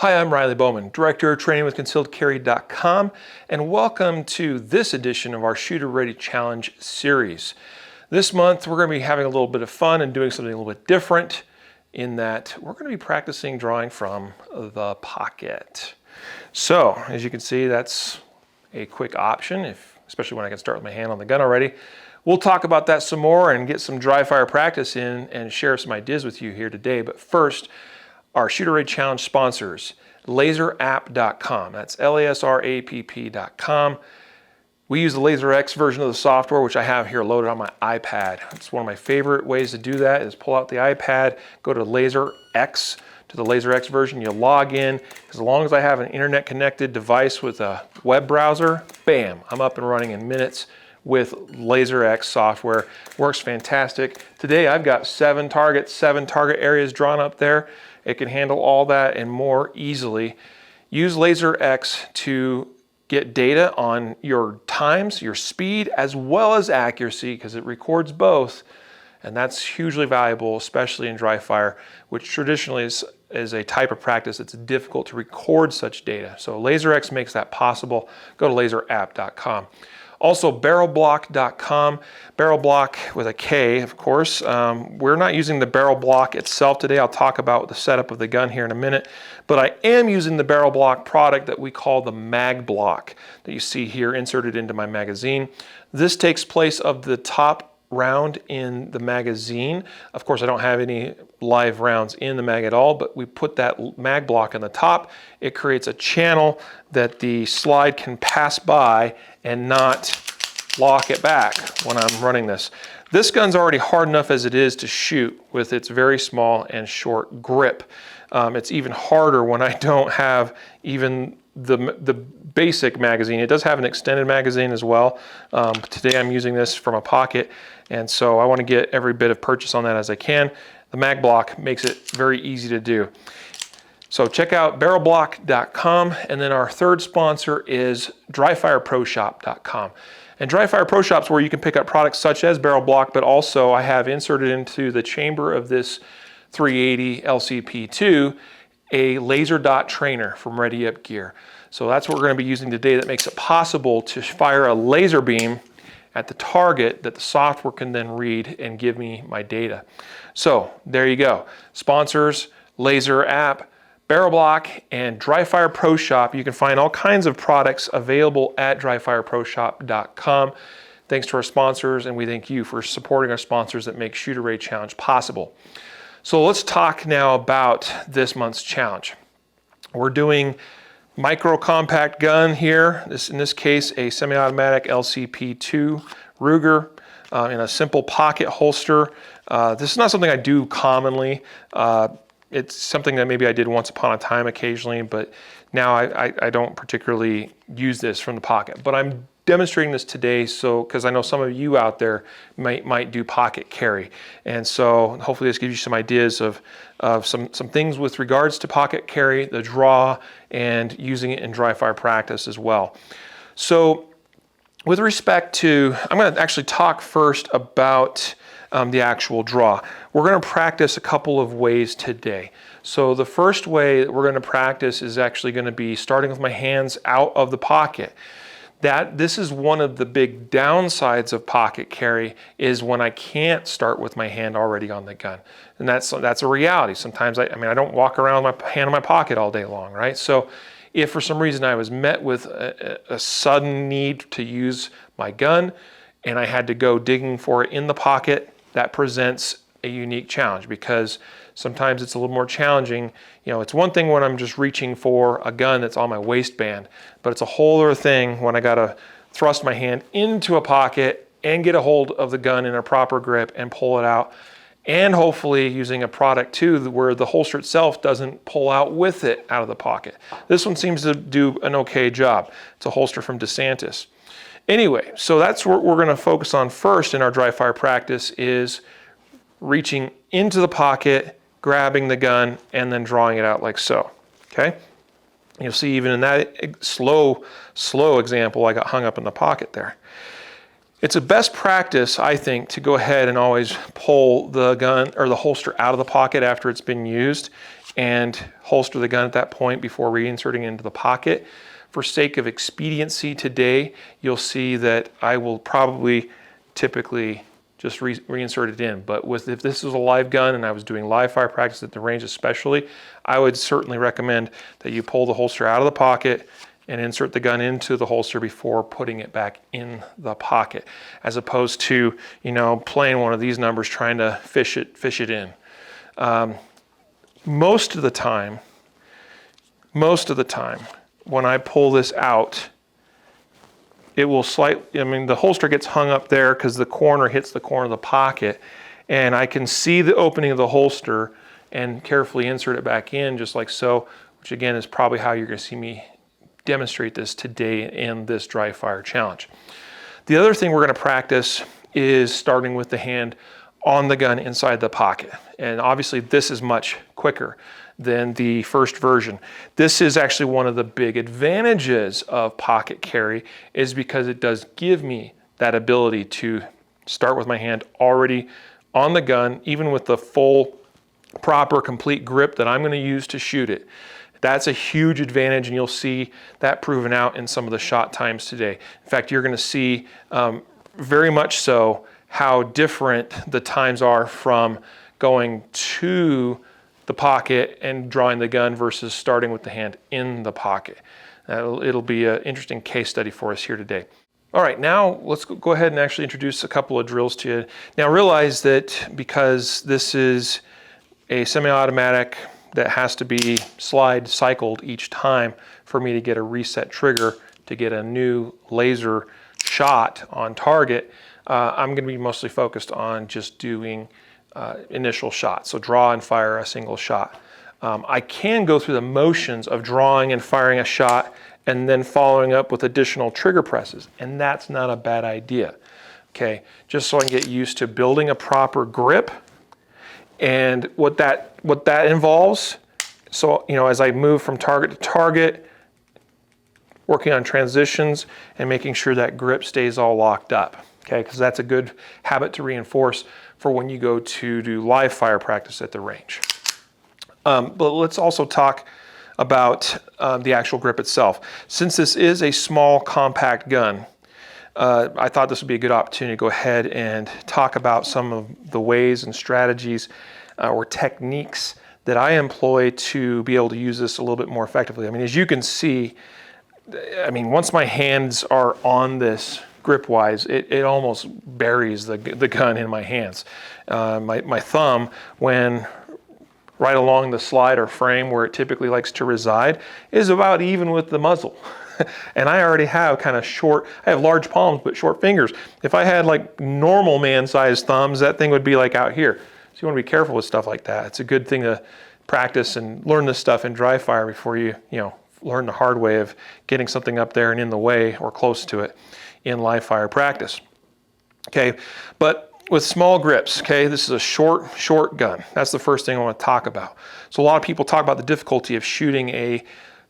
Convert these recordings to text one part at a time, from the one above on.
Hi, I'm Riley Bowman, Director of Training with ConcealedCarry.com, and welcome to this edition of our Shooter Ready Challenge series. This month, we're going to be having a little bit of fun and doing something a little bit different in that we're going to be practicing drawing from the pocket. So, as you can see, that's a quick option, especially when I can start with my hand on the gun already. We'll talk about that some more and get some dry fire practice in and share some ideas with you here today. But first, our Shooter Ready Challenge sponsors, laserapp.com. That's LASRAPP.com. We use the LaserX version of the software, which I have here loaded on my iPad. It's one of my favorite ways to do that is pull out the iPad, go to LaserX, to the LaserX version, you log in. As long as I have an internet connected device with a web browser, bam, I'm up and running in minutes with LaserX software. Works fantastic. Today I've got 7 target areas drawn up there. It can handle all that and more easily. Use LaserX to get data on your times, your speed, as well as accuracy, because it records both. And that's hugely valuable, especially in dry fire, which traditionally is a type of practice that's difficult to record such data. So LaserX makes that possible. Go to laserapp.com. Also, barrelblock.com, barrel block with a K, of course. We're not using the barrel block itself today. I'll talk about the setup of the gun here in a minute, but I am using the barrel block product that we call the mag block that you see here inserted into my magazine. This takes place of the top round in the magazine. Of course, I don't have any live rounds in the mag at all, but we put that mag block on the top. It creates a channel that the slide can pass by and not lock it back when I'm running this. This gun's already hard enough as it is to shoot with its very small and short grip. It's even harder when I don't have even the basic magazine. It does have an extended magazine as well. Today I'm using this from a pocket, and so I want to get every bit of purchase on that as I can. The mag block makes it very easy to do. So check out barrelblock.com, and then our third sponsor is dryfireproshop.com. And Dryfire Pro Shop is where you can pick up products such as Barrel Block, but also I have inserted into the chamber of this 380 LCP2 a laser dot trainer from Ready Up Gear. So that's what we're going to be using today that makes it possible to fire a laser beam at the target that the software can then read and give me my data. So there you go. Sponsors, Laser App, Barrel Block, and Dryfire Pro Shop. You can find all kinds of products available at dryfireproshop.com. Thanks to our sponsors, and we thank you for supporting our sponsors that make Shooter Ready Challenge possible. So let's talk now about this month's challenge. We're doing micro compact gun here. In this case, a semi-automatic LCP2 Ruger in a simple pocket holster. This is not something I do commonly. It's something that maybe I did once upon a time occasionally, but now I don't particularly use this from the pocket. But I'm demonstrating this today because I know some of you out there might do pocket carry. And so hopefully this gives you some ideas of some things with regards to pocket carry, the draw, and using it in dry fire practice as well. So with respect to, I'm going to actually talk first about the actual draw. We're going to practice a couple of ways today. So the first way that we're going to practice is actually going to be starting with my hands out of the pocket. This is one of the big downsides of pocket carry is when I can't start with my hand already on the gun. And that's a reality. Sometimes I don't walk around with my hand in my pocket all day long, right? So if for some reason I was met with a sudden need to use my gun and I had to go digging for it in the pocket, that presents a unique challenge because sometimes it's a little more challenging. You know, it's one thing when I'm just reaching for a gun that's on my waistband, but it's a whole other thing when I gotta thrust my hand into a pocket and get a hold of the gun in a proper grip and pull it out. And hopefully using a product too where the holster itself doesn't pull out with it out of the pocket. This one seems to do an okay job. It's a holster from DeSantis. Anyway, so that's what we're going to focus on first in our dry fire practice is reaching into the pocket, grabbing the gun, and then drawing it out like so, okay? You'll see even in that slow example, I got hung up in the pocket there. It's a best practice, I think, to go ahead and always pull the gun or the holster out of the pocket after it's been used. and holster the gun at that point before reinserting it into the pocket. For sake of expediency today, you'll see that I will probably typically just reinsert it in. But if this was a live gun and I was doing live fire practice at the range especially, I would certainly recommend that you pull the holster out of the pocket and insert the gun into the holster before putting it back in the pocket, as opposed to, you know, playing one of these numbers trying to fish it in. Most of the time, when I pull this out, it will the holster gets hung up there because the corner hits the corner of the pocket, and I can see the opening of the holster and carefully insert it back in just like so, which again is probably how you're going to see me demonstrate this today in this dry fire challenge. The other thing we're going to practice is starting with the hand on the gun inside the pocket. And obviously this is much quicker than the first version. This is actually one of the big advantages of pocket carry, is because it does give me that ability to start with my hand already on the gun, even with the full, proper, complete grip that I'm going to use to shoot it. That's a huge advantage, and you'll see that proven out in some of the shot times today. In fact, you're going to see very much so how different the times are from going to the pocket and drawing the gun versus starting with the hand in the pocket. It'll be an interesting case study for us here today. All right, now let's go ahead and actually introduce a couple of drills to you. Now realize that because this is a semi-automatic that has to be slide cycled each time for me to get a reset trigger to get a new laser shot on target, I'm going to be mostly focused on just doing initial shots, so draw and fire a single shot. I can go through the motions of drawing and firing a shot and then following up with additional trigger presses, and that's not a bad idea. Okay, just so I can get used to building a proper grip and what that involves. So, you know, as I move from target to target, working on transitions and making sure that grip stays all locked up. Okay, because that's a good habit to reinforce for when you go to do live fire practice at the range. But let's also talk about the actual grip itself. Since this is a small, compact gun, I thought this would be a good opportunity to go ahead and talk about some of the ways and strategies or techniques that I employ to be able to use this a little bit more effectively. I mean, as you can see, once my hands are on this grip-wise, it almost buries the gun in my hands. My thumb, when right along the slide or frame where it typically likes to reside, is about even with the muzzle. And I already have kind of short, I have large palms but short fingers. If I had like normal man-sized thumbs, that thing would be like out here. So you want to be careful with stuff like that. It's a good thing to practice and learn this stuff in dry fire before you learn the hard way of getting something up there and in the way or close to it in live fire practice. Okay, but with small grips, okay, this is a short gun. That's the first thing I want to talk about. So a lot of people talk about the difficulty of shooting a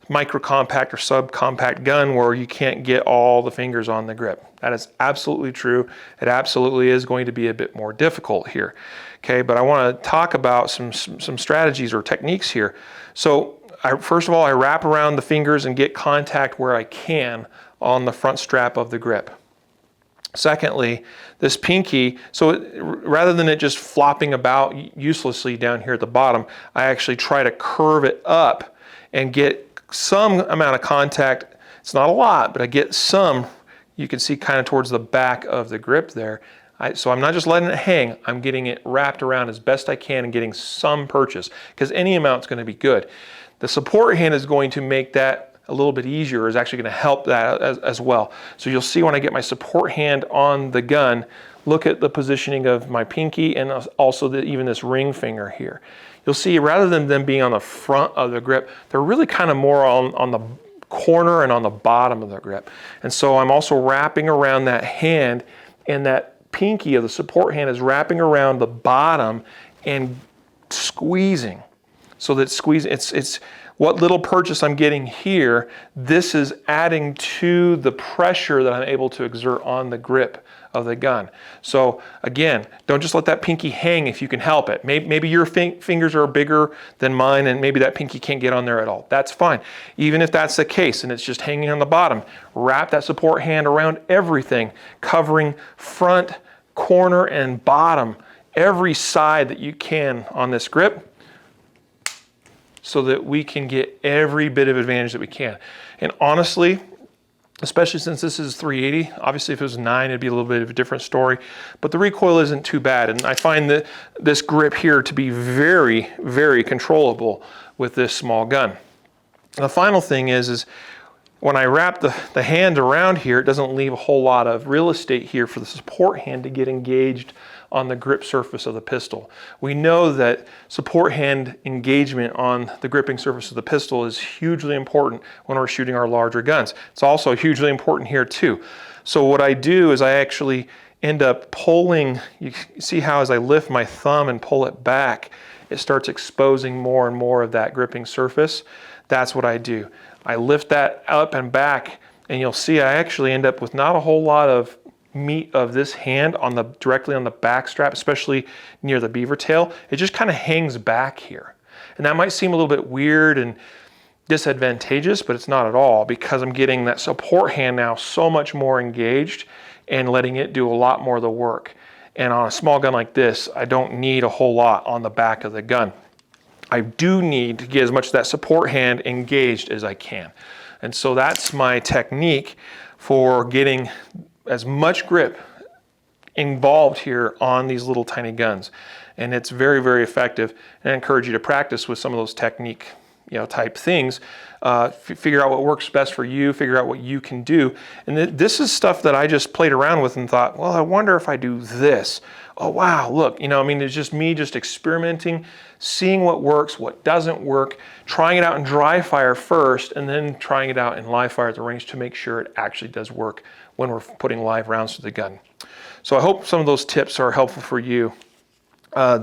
micro compact or subcompact gun where you can't get all the fingers on the grip. That is absolutely true. It absolutely is going to be a bit more difficult here. Okay, but I want to talk about some strategies or techniques here. So first of all, I wrap around the fingers and get contact where I can on the front strap of the grip. Secondly, this pinky, so rather than it just flopping about uselessly down here at the bottom, I actually try to curve it up and get some amount of contact. It's not a lot, but I get some, you can see kind of towards the back of the grip there. So I'm not just letting it hang, I'm getting it wrapped around as best I can and getting some purchase, because any amount's going to be good. The support hand is going to make that a little bit easier, is actually going to help that as well. So you'll see when I get my support hand on the gun, look at the positioning of my pinky and also even this ring finger here. You'll see rather than them being on the front of the grip, they're really kind of more on the corner and on the bottom of the grip. And so I'm also wrapping around that hand, and that pinky of the support hand is wrapping around the bottom and squeezing. So that it's what little purchase I'm getting here, this is adding to the pressure that I'm able to exert on the grip of the gun. So again, don't just let that pinky hang if you can help it. Maybe your fingers are bigger than mine and maybe that pinky can't get on there at all. That's fine. Even if that's the case and it's just hanging on the bottom, wrap that support hand around everything, covering front, corner, and bottom, every side that you can on this grip, so that we can get every bit of advantage that we can. And honestly, especially since this is 380, obviously if it was 9, it'd be a little bit of a different story, but the recoil isn't too bad. And I find that this grip here to be very, very controllable with this small gun. And the final thing is when I wrap the hand around here, it doesn't leave a whole lot of real estate here for the support hand to get engaged on the grip surface of the pistol. We know that support hand engagement on the gripping surface of the pistol is hugely important when we're shooting our larger guns. It's also hugely important here too. So what I do is I actually end up pulling, you see how as I lift my thumb and pull it back, it starts exposing more and more of that gripping surface. That's what I do. I lift that up and back, and you'll see I actually end up with not a whole lot of meat of this hand directly on the back strap, especially near the beaver tail. It just kind of hangs back here. And that might seem a little bit weird and disadvantageous, but it's not at all, because I'm getting that support hand now so much more engaged and letting it do a lot more of the work. And on a small gun like this, I don't need a whole lot on the back of the gun. I do need to get as much of that support hand engaged as I can. And so that's my technique for getting as much grip involved here on these little tiny guns. And it's very, very effective. And I encourage you to practice with some of those technique, type things. Figure out what works best for you, figure out what you can do. And this is stuff that I just played around with and thought, well, I wonder if I do this. Oh, wow, look, it's just me just experimenting, seeing what works, what doesn't work, trying it out in dry fire first, and then trying it out in live fire at the range to make sure it actually does work when we're putting live rounds to the gun. So I hope some of those tips are helpful for you. A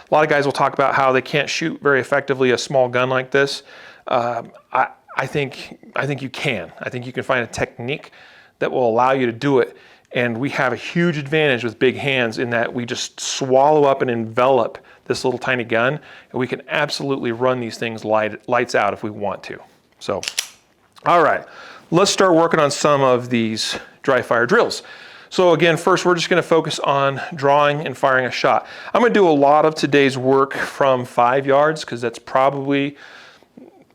lot of guys will talk about how they can't shoot very effectively a small gun like this. I think you can. I think you can find a technique that will allow you to do it. And we have a huge advantage with big hands in that we just swallow up and envelop this little tiny gun, and we can absolutely run these things lights out if we want to. So, all right, let's start working on some of these dry fire drills. So again, first we're just going to focus on drawing and firing a shot. I'm going to do a lot of today's work from 5 yards because that's probably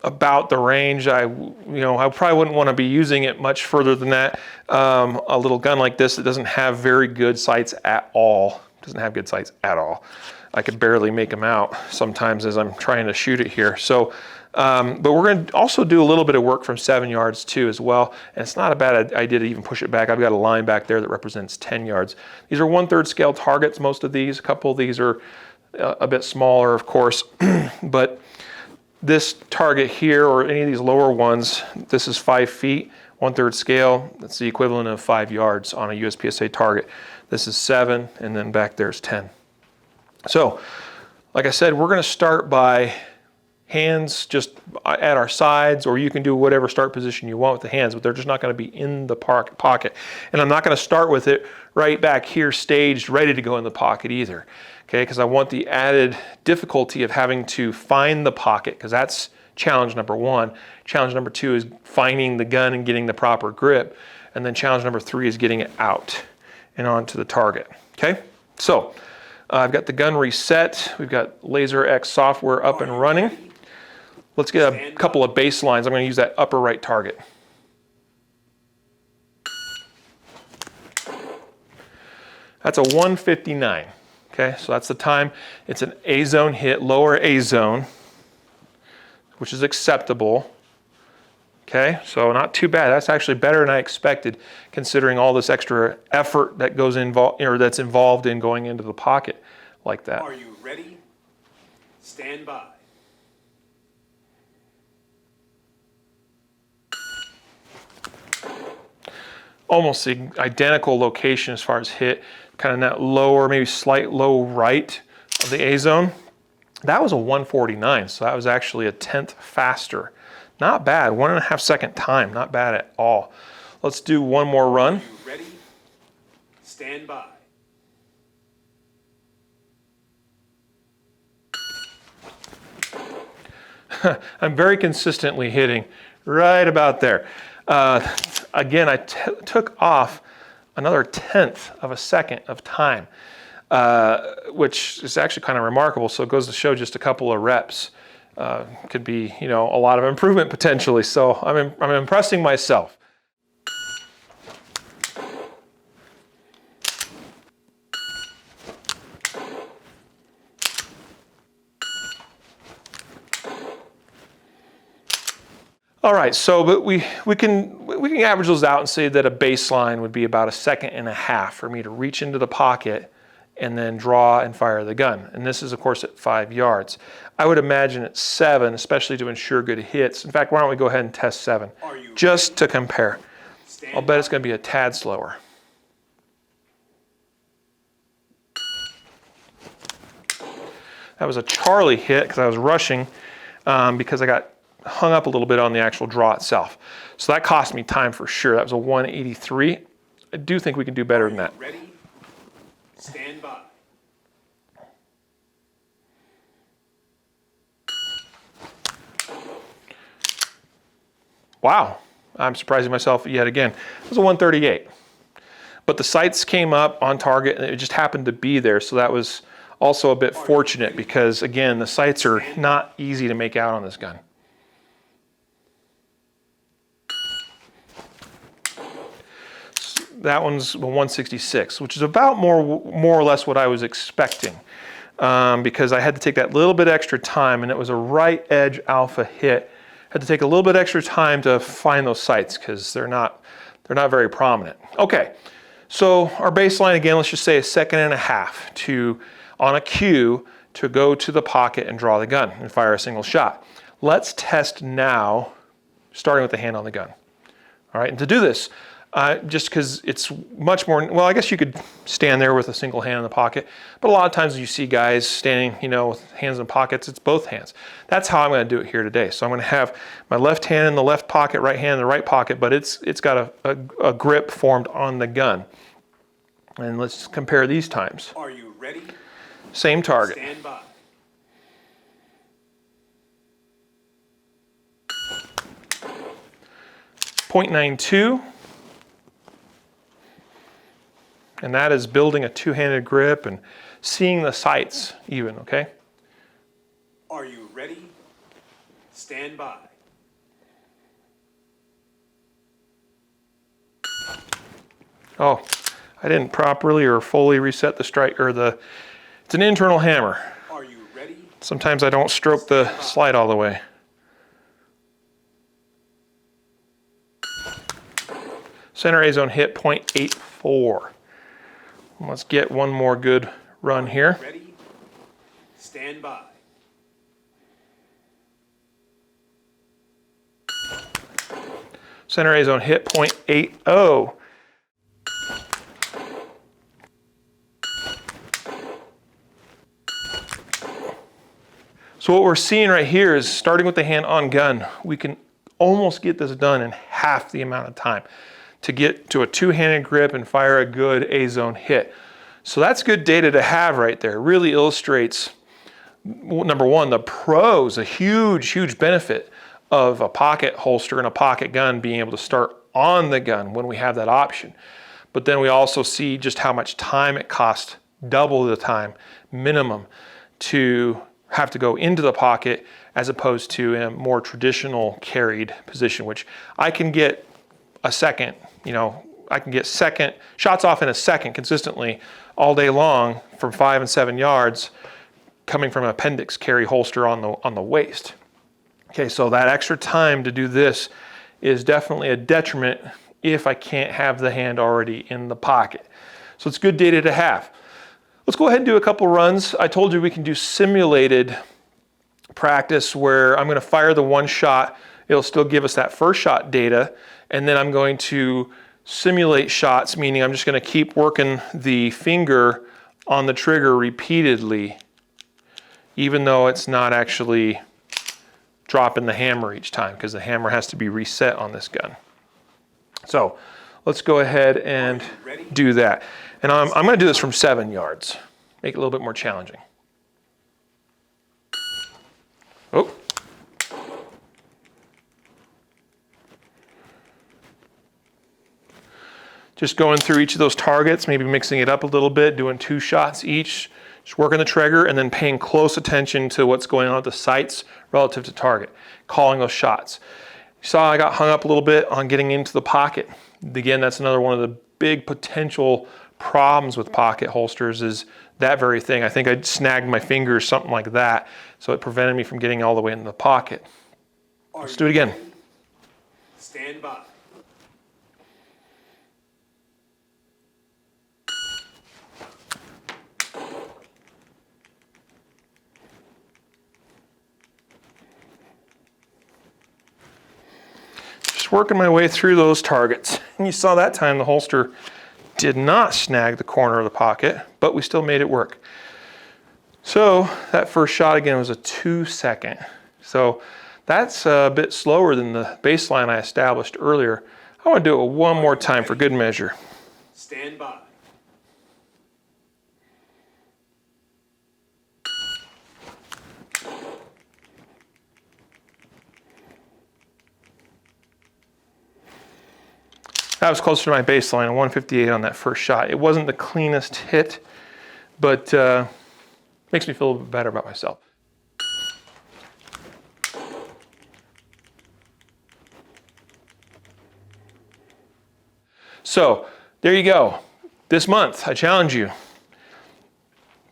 about the range. I probably wouldn't want to be using it much further than that. A little gun like this that doesn't have very good sights at all. I could barely make them out sometimes as I'm trying to shoot it here. So, but we're going to also do a little bit of work from 7 yards too as well. And it's not a bad idea to even push it back. I've got a line back there that represents 10 yards. These are 1/3 scale targets, most of these. A couple of these are a bit smaller, of course, but this target here, or any of these lower ones, this is 5 feet, 1/3 scale. That's the equivalent of 5 yards on a USPSA target. This is 7, and then back there's 10. So, like I said, we're going to start by hands just at our sides, or you can do whatever start position you want with the hands, but they're just not going to be in the pocket. And I'm not going to start with it right back here staged, ready to go in the pocket either. Okay, because I want the added difficulty of having to find the pocket, because that's challenge number 1. Challenge number 2 is finding the gun and getting the proper grip. And then challenge number 3 is getting it out and onto the target. Okay, so I've got the gun reset. We've got LaserX software up and running. Let's get a couple of baselines. I'm going to use that upper right target. That's a 159. Okay, so that's the time. It's an A-zone hit, lower A-zone, which is acceptable. Okay, so not too bad. That's actually better than I expected, considering all this extra effort that that's involved in going into the pocket like that. Are you ready? Stand by. Almost the identical location as far as hit, kind of that lower, maybe slight low right of the A-zone. That was a 149, so that was actually a 1/10 faster. Not bad, 1.5 second time, not bad at all. Let's do one more run. Ready? Stand by. I'm very consistently hitting right about there. Again, I took off another 1/10 of a second of time, which is actually kind of remarkable. So it goes to show just a couple of reps could be, a lot of improvement potentially. So I'm impressing myself. All right, so but we can average those out and say that a baseline would be about 1.5 seconds for me to reach into the pocket and then draw and fire the gun. And this is of course at 5 yards. I would imagine at 7, especially to ensure good hits. In fact, why don't we go ahead and test 7, just to compare. I'll bet it's going to be a tad slower. That was a Charlie hit because I was rushing because I got hung up a little bit on the actual draw itself. So that cost me time for sure. That was a 183. I do think we can do better than that. Ready? Stand by. Wow, I'm surprising myself yet again. It was a 138. But the sights came up on target and it just happened to be there. So that was also a bit fortunate because again, the sights are not easy to make out on this gun. That one's a 166, which is about more or less what I was expecting because I had to take that little bit extra time and it was a right edge alpha hit. Had to take a little bit extra time to find those sights because they're not very prominent. Okay, so our baseline again, let's just say 1.5 seconds on a cue to go to the pocket and draw the gun and fire a single shot. Let's test now, starting with the hand on the gun. All right, and to do this, just because it's much more, well, I guess you could stand there with a single hand in the pocket, but a lot of times you see guys standing, with hands in pockets, it's both hands. That's how I'm going to do it here today. So I'm going to have my left hand in the left pocket, right hand in the right pocket, but it's got a grip formed on the gun. And let's compare these times. Are you ready? Same target. Stand by. .92. And that is building a two-handed grip and seeing the sights even, okay? Are you ready? Stand by. Oh, I didn't properly or fully reset the strike, or it's an internal hammer. Are you ready? Sometimes I don't stroke the slide all the way. Center A zone hit .84. Let's get one more good run here. Ready? Stand by. Center A zone hit .80. So what we're seeing right here is starting with the hand on gun, we can almost get this done in half the amount of time to get to a two-handed grip and fire a good A-zone hit. So that's good data to have right there. It really illustrates, number one, the pros, a huge benefit of a pocket holster and a pocket gun being able to start on the gun when we have that option. But then we also see just how much time it costs, double the time minimum, to have to go into the pocket as opposed to a more traditional carried position, which I can get a second, I can get shots off in a second consistently all day long from 5 and 7 yards coming from an appendix carry holster on the waist. Okay, so that extra time to do this is definitely a detriment if I can't have the hand already in the pocket. So it's good data to have. Let's go ahead and do a couple runs. I told you we can do simulated practice where I'm going to fire the one shot. It'll still give us that first shot data, and then I'm going to simulate shots, meaning I'm just going to keep working the finger on the trigger repeatedly even though it's not actually dropping the hammer each time, because the hammer has to be reset on this gun. So let's go ahead and do that. And I'm going to do this from 7 yards, make it a little bit more challenging. Oh. Just going through each of those targets, maybe mixing it up a little bit, doing 2 shots each, just working the trigger and then paying close attention to what's going on at the sights relative to target, calling those shots. You saw I got hung up a little bit on getting into the pocket. Again, that's another one of the big potential problems with pocket holsters is that very thing. I think I snagged my fingers, something like that, so it prevented me from getting all the way into the pocket. Let's do it again. Stand by. Just working my way through those targets. And you saw that time the holster did not snag the corner of the pocket, but we still made it work. So that first shot again was a 2-second. So that's a bit slower than the baseline I established earlier. I want to do it one more time for good measure. Stand by. That was closer to my baseline, 158 on that first shot. It wasn't the cleanest hit, but makes me feel a little bit better about myself. So there you go. This month, I challenge you.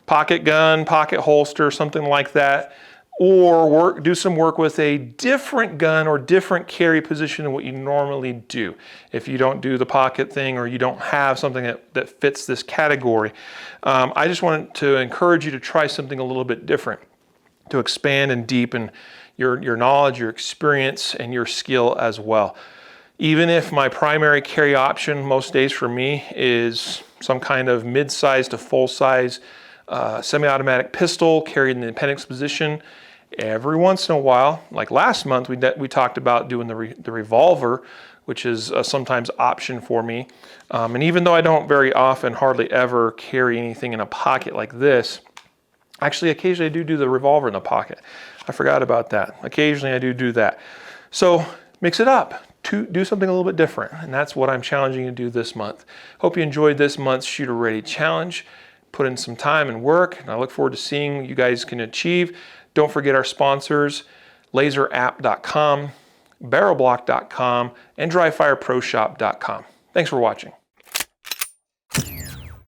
Pocket gun, pocket holster, something like that. Or do some work with a different gun or different carry position than what you normally do. If you don't do the pocket thing or you don't have something that fits this category, I just wanted to encourage you to try something a little bit different to expand and deepen your knowledge, your experience, and your skill as well. Even if my primary carry option most days for me is some kind of mid-size to full-size semi-automatic pistol carried in the appendix position, every once in a while, like last month, we talked about doing the revolver, which is sometimes option for me. And even though I don't very often, hardly ever carry anything in a pocket like this, actually occasionally I do the revolver in the pocket. I forgot about that. Occasionally I do that. So mix it up. Do something a little bit different. And that's what I'm challenging you to do this month. Hope you enjoyed this month's Shooter Ready Challenge. Put in some time and work, and I look forward to seeing what you guys can achieve. Don't forget our sponsors, laserapp.com, barrelblock.com, and dryfireproshop.com. Thanks for watching.